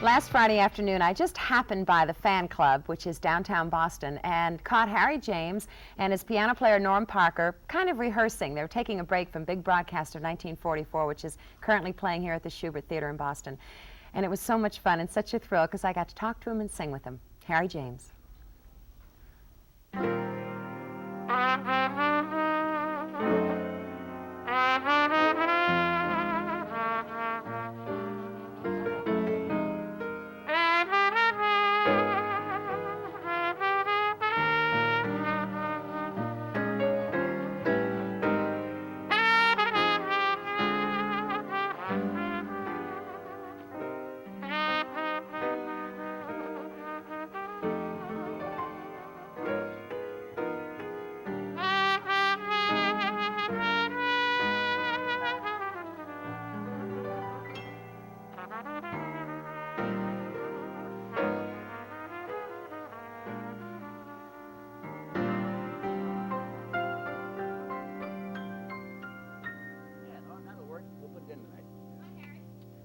Last Friday afternoon, I just happened by the fan club, which is downtown Boston, and caught Harry James and his piano player Norm Parker kind of rehearsing. They were taking a break from Big Broadcast of 1944, which is currently playing here at the Schubert Theater in Boston. And it was so much fun and such a thrill because I got to talk to him and sing with him. Harry James.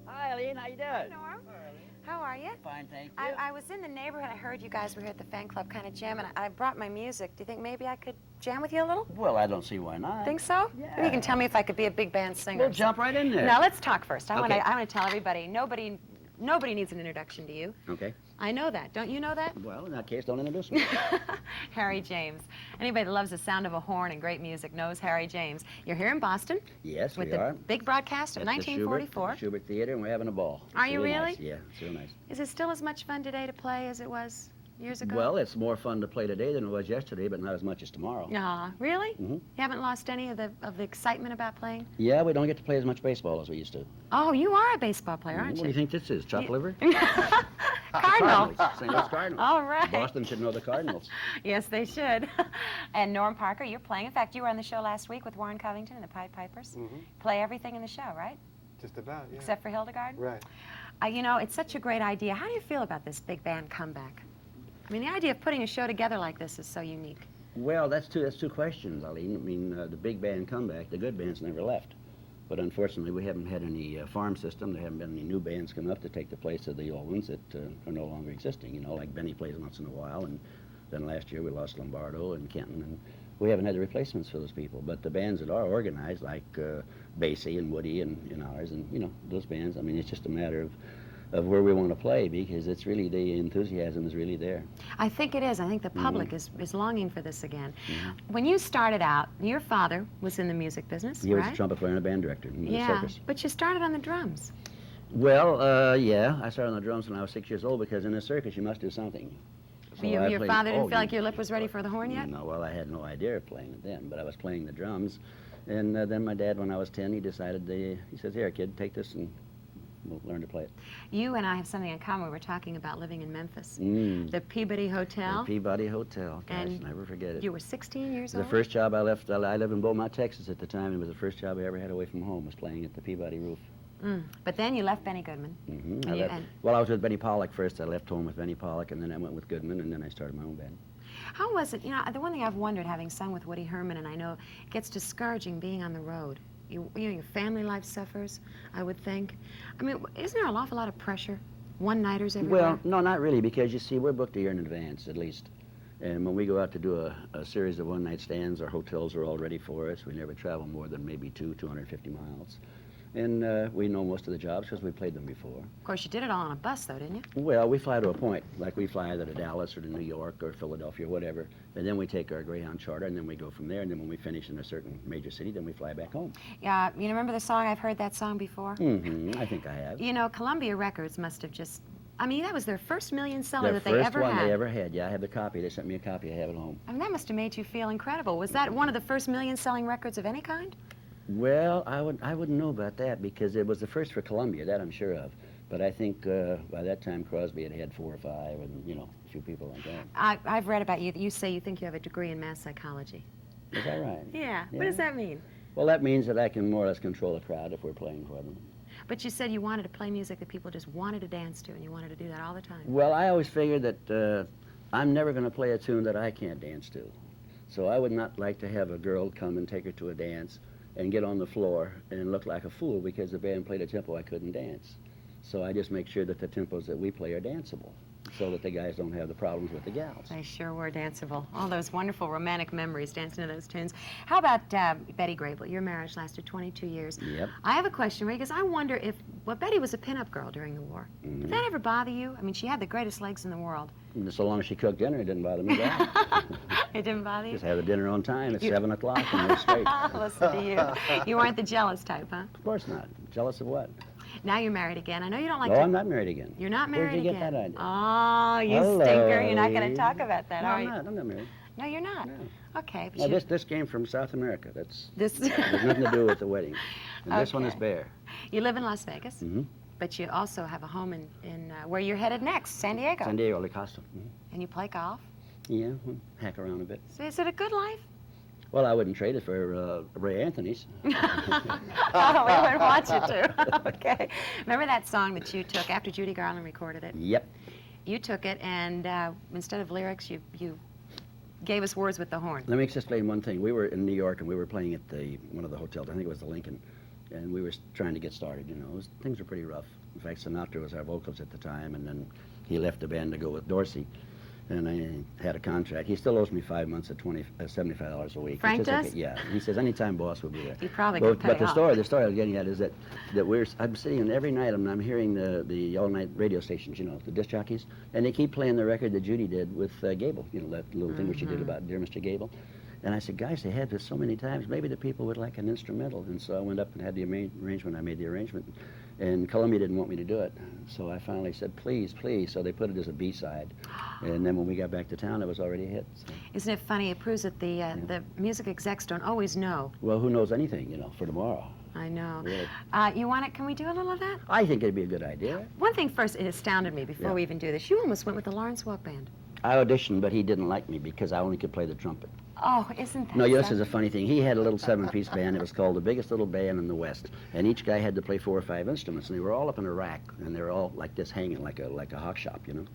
Hi, Eileen. How you doing? Hi, Norm. How are you? Fine, thank you. I was in the neighborhood. I heard you guys were here at the fan club kind of jamming. I brought my music. Do you think maybe I could jam with you a little? Well, I don't see why not. Think so? Yeah. Maybe you can tell me if I could be a big band singer. We'll jump right in there. Now, let's talk first. I Okay. want to tell everybody, nobody needs an introduction to you. Okay. I know that. Don't you know that? Well, in that case, don't introduce me. Harry James. Anybody that loves the sound of a horn and great music knows Harry James. You're here in Boston. Yes, with we are. the Big Broadcast of At the 1944. Schubert Theater, and we're having a ball. It's Are you really? Nice. Yeah, it's real nice. Is it still as much fun today to play as it was years ago? Well, it's more fun to play today than it was yesterday, but not as much as tomorrow. Really? Mhm. You haven't lost any of the excitement about playing? Yeah, we don't get to play as much baseball as we used to. Oh, you are a baseball player, aren't What you? do you think this is, chopped liver? Cardinal. St. Louis Cardinals. All right. Boston should know the Cardinals. Yes, they should. And Norm Parker, you're playing. In fact, you were on the show last week with Warren Covington and the Pied Pipers. Play everything in the show, right? Just about, yeah. Except for Hildegard? Right. You know, it's such a great idea. How do you feel about this big band comeback? I mean, the idea of putting a show together like this is so unique. Well, that's two questions, Eileen. I mean, the big band comeback, the good bands never left. But unfortunately, we haven't had any farm system. There haven't been any new bands come up to take the place of the old ones that are no longer existing. You know, like Benny plays once in a while, and then last year we lost Lombardo and Kenton, and we haven't had the replacements for those people. But the bands that are organized, like Basie and Woody and ours, and, you know, those bands, I mean, it's just a matter of where we want to play, because it's really, the enthusiasm is really there. I think it is. I think the public is longing for this again. When you started out, your father was in the music business, He was right? a trumpet player and a band director in the circus. But you started on the drums. Well, yeah, I started on the drums when I was 6 years old, because in a circus you must do something. So I Your played- father didn't oh, feel like your lip was ready for the horn yet? No, well, I had no idea of playing it then, but I was playing the drums. And then my dad, when I was 10, he decided, he says, here, kid, take this and we'll learn to play it. You and I have something in common. We were talking about living in Memphis. Mm. The Peabody Hotel. The Peabody Hotel. Gosh, And never forget it. You were 16 years The old? first job I left, I lived in Beaumont, Texas at the time. It was the first job I ever had away from home, was playing at the Peabody roof. But then you left Benny Goodman. Well, I was with Benny Pollock first. I left home with Benny Pollock, and then I went with Goodman, and then I started my own band. How was it? You know, the one thing I've wondered, having sung with Woody Herman, and I know it gets discouraging being on the road. You know, your family life suffers, I would think. I mean, isn't there an awful lot of pressure? One-nighters everywhere? Well, no, not really, because you see, we're booked a year in advance, at least. And when we go out to do a series of one-night stands, our hotels are all ready for us. We never travel more than maybe 250 miles. And we know most of the jobs because we played them before. Of course, you did it all on a bus, though, didn't you? Well, we fly to a point, like we fly either to Dallas or to New York or Philadelphia or whatever, and then we take our Greyhound charter, and then we go from there, and then when we finish in a certain major city, then we fly back home. Yeah, you remember the song? I've heard that song before. I think I have. You know, Columbia Records must have just, I mean, that was their first million seller The that they ever first one had. they ever had, yeah, I have the copy. They sent me a copy. I have it home. I mean, that must have made you feel incredible. Was that one of the first million-selling records of any kind? Well, I wouldn't know about that, because it was the first for Columbia, that I'm sure of. But I think by that time Crosby had 4 or 5, and, you know, a few people like that. I've read about you that you say you think you have a degree in mass psychology. Is that right? Yeah. Yeah. What does that mean? Well, that means that I can more or less control a crowd if we're playing for them. But you said you wanted to play music that people just wanted to dance to, and you wanted to do that all the time. Well, I always figured that I'm never going to play a tune that I can't dance to. So I would not like to have a girl come and take her to a dance and get on the floor and look like a fool because the band played a tempo I couldn't dance. So I just make sure that the tempos that we play are danceable, so that the guys don't have the problems with the gals. They sure were danceable. All those wonderful romantic memories dancing to those tunes. How about Betty Grable? Your marriage lasted 22 years. Yep. I have a question, Ray, because I wonder if, well, Betty was a pinup girl during the war. Did that ever bother you? I mean, she had the greatest legs in the world. So long as she cooked dinner, it didn't bother me. It didn't bother you? Just have the dinner on time at 7 o'clock and we're straight. Listen to you. You weren't the jealous type, huh? Of course not. Jealous of what? Now you're married again. I know you don't like No, to... I'm not married again. You're not married Where'd you again? get that idea? Oh, you Hello, stinker. You're not going to Eileen. talk about that, No, are I'm you? not. I'm not married. No, you're not. No. Okay. But No, you- this came from South America. That's this... has nothing to do with the wedding. And this one is Okay. Bear. You live in Las Vegas, Mm-hmm. but you also have a home in where you're headed next, San Diego. San Diego, La Costa. Mm-hmm. And you play golf. Yeah, we'll hack around a bit. So is it a good life? Well, I wouldn't trade it for Ray Anthony's. Oh, we wouldn't want you to. Okay. Remember that song that you took after Judy Garland recorded it? Yep. You took it, and instead of lyrics, you gave us words with the horn. Let me just explain one thing. We were in New York, and we were playing at one of the hotels. I think it was the Lincoln. And we were trying to get started, you know. Things were pretty rough. In fact, Sinatra was our vocalist at the time, and then he left the band to go with Dorsey. And I had a contract. He still owes me 5 months at $75 a week. Frank He says, does? okay, yeah. He says, anytime, boss, we'll be there. You probably But, could pay but the off. story I was getting at is that I'm sitting and every night I'm hearing the all-night radio stations, you know, the disc jockeys, and they keep playing the record that Judy did with Gable, you know, that little thing where she did about Dear Mr. Gable. And I said, guys, they had this so many times, maybe the people would like an instrumental. And so I went up and had the arrangement. I made the arrangement. And Columbia didn't want me to do it. So I finally said, please, please. So they put it as a B-side. And then when we got back to town, it was already a hit. So. Isn't it funny? It proves that the music execs don't always know. Well, who knows anything, you know, for tomorrow. I know. Really. You want it? Can we do a little of that? I think it'd be a good idea. One thing first, it astounded me before Yeah. we even do this. You almost went with the Lawrence Welk Band. I auditioned, but he didn't like me because I only could play the trumpet. Oh, isn't that No, this something? is a funny thing. He had a little 7-piece band. It was called the biggest little band in the West. And each guy had to play 4 or 5 instruments. And they were all up in a rack. And they were all like this hanging, like a hawk shop, you know.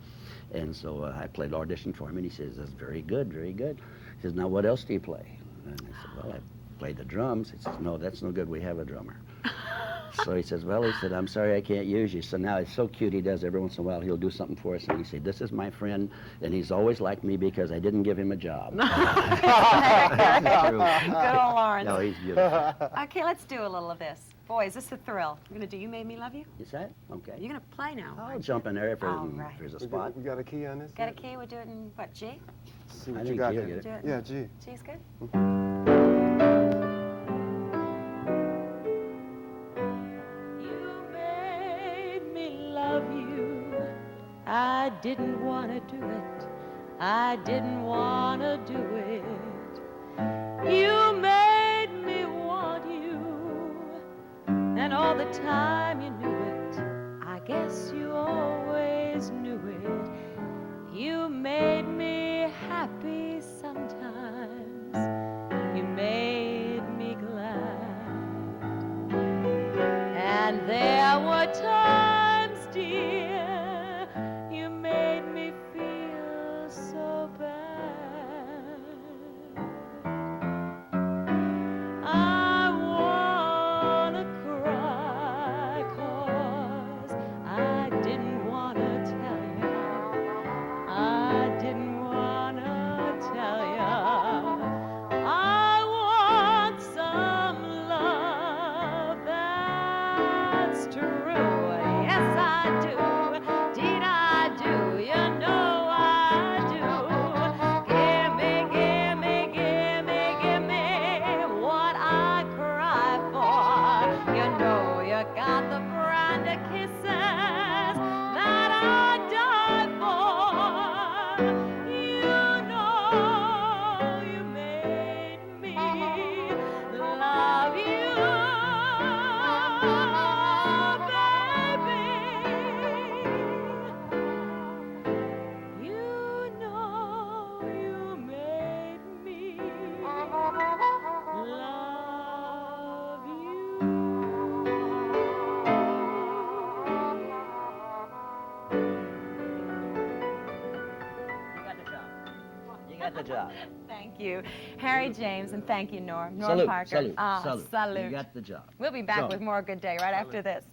And so I played audition for him. And he says, that's very good, very good. He says, now what else do you play? And I said, well, I played the drums. He says, no, that's no good. We have a drummer. So he says, well, he said, I'm sorry I can't use you. So now it's so cute. He does every once in a while. He'll do something for us. And he said, this is my friend. And he's always liked me because I didn't give him a job. Good old Lawrence. No, he's beautiful. Okay, let's do a little of this. Boy, is this a thrill. I'm going to do You Made Me Love You. Is that? Okay. You're going to play now. I'll jump in there if All right. there's a spot. We got a key on this? Got a key? We'll do it in, what, G? See I what you think got G'll there. get it. Do it. Yeah, G. G's good? You made me love you. I didn't want to do it. I didn't want to do it. You made me want you. And all the time you knew it. I guess you always knew it. You made me happy sometimes. You made me glad. And there were times, dear, you made me feel so bad. I wanna cry 'cause I didn't wanna tell you. I didn't wanna tell you. I want some love that's true. Yes, I do. Deed, I do. You know I do. Give me, give me, give me, give me what I cry for. You know you got the brand of kisses that I die for. You know you made me love you, baby. You know you made me love you. You got the job. Thank you, Harry James, and thank you, Norm. Norm Salute, Parker. salute, Ah, salute. salute. You got the job. We'll be back So- with more Good Day right after this.